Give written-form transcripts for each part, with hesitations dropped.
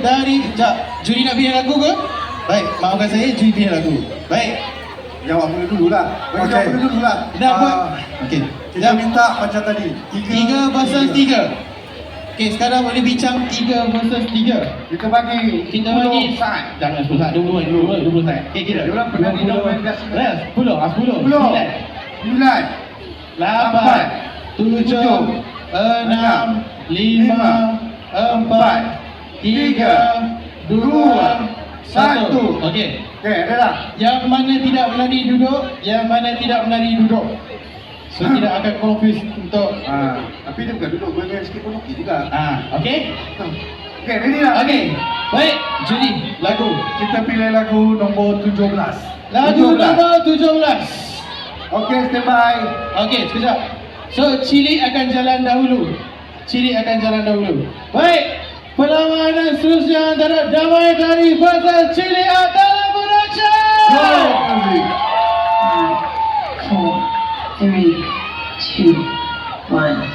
dari juri nak pilih lagu ke? Baik, maafkan saya, juri pilih lagu. Baik. Jawab dulu lah. Jawab dulu lah. Dah buat. Okey. Kita minta macam tadi. 3 versus 3. Okey, sekarang boleh bincang 3 versus 3. Kita bagi side. Jangan 10 side, 20 side. Okey, kira. Dia orang pernah main kat sini. 10, 9 8, 7, 6, 5, 4, 3, 2, 1. Okey. Okey, ada dah. Yang mana tidak menari duduk, yang mana tidak menari duduk. So tidak akan confuse untuk Tapi dia bukan duduk, boleh sikit pun okey juga. okey? Okey, ready dah? Okey. Baik, juri lagu. Kita pilih lagu nombor 17. Lagu nombor 17. Okey, stand by. Okey, sekejap. So, Cili akan jalan dahulu. Baik, perlawanan seterusnya antara Damai Tari versus Cili Atala Beraca. 4, 3, 2, 1.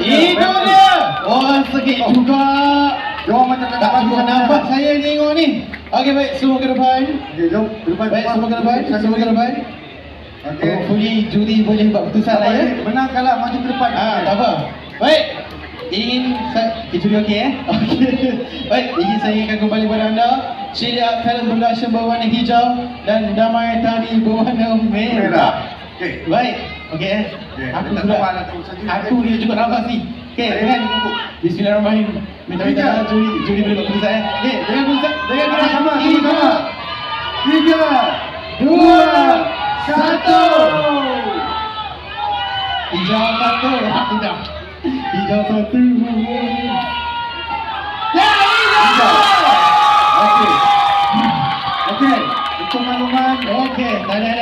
Itu dia. Oh, sakit juga. Jom macam Tak bisa nampak saya tengok ni. Okey, baik, semua ke depan. Okey, jom. Depan. Baik, semua ke depan. Okey. Hopefully juri boleh buat keputusan lah ya. Menang kalah maju ke depan. Tak apa. Baik. Juri okey Okey. Baik, ingin saya ingatkan kembali kepada anda, Cili Talent Production berwarna hijau dan Damai Tari berwarna merah. Okey. Baik. Okey Aku dia cukup nafas ni. Okey, dengan Bismillahirrahmanirrahim. Minta juri boleh buat keputusan Okey, dengan keputusan. Sama. 3, 2, 1. Hijau 1. Tidak. Hijau 1. Ya, hijau. Okey. Untuk makluman. Okey, dah.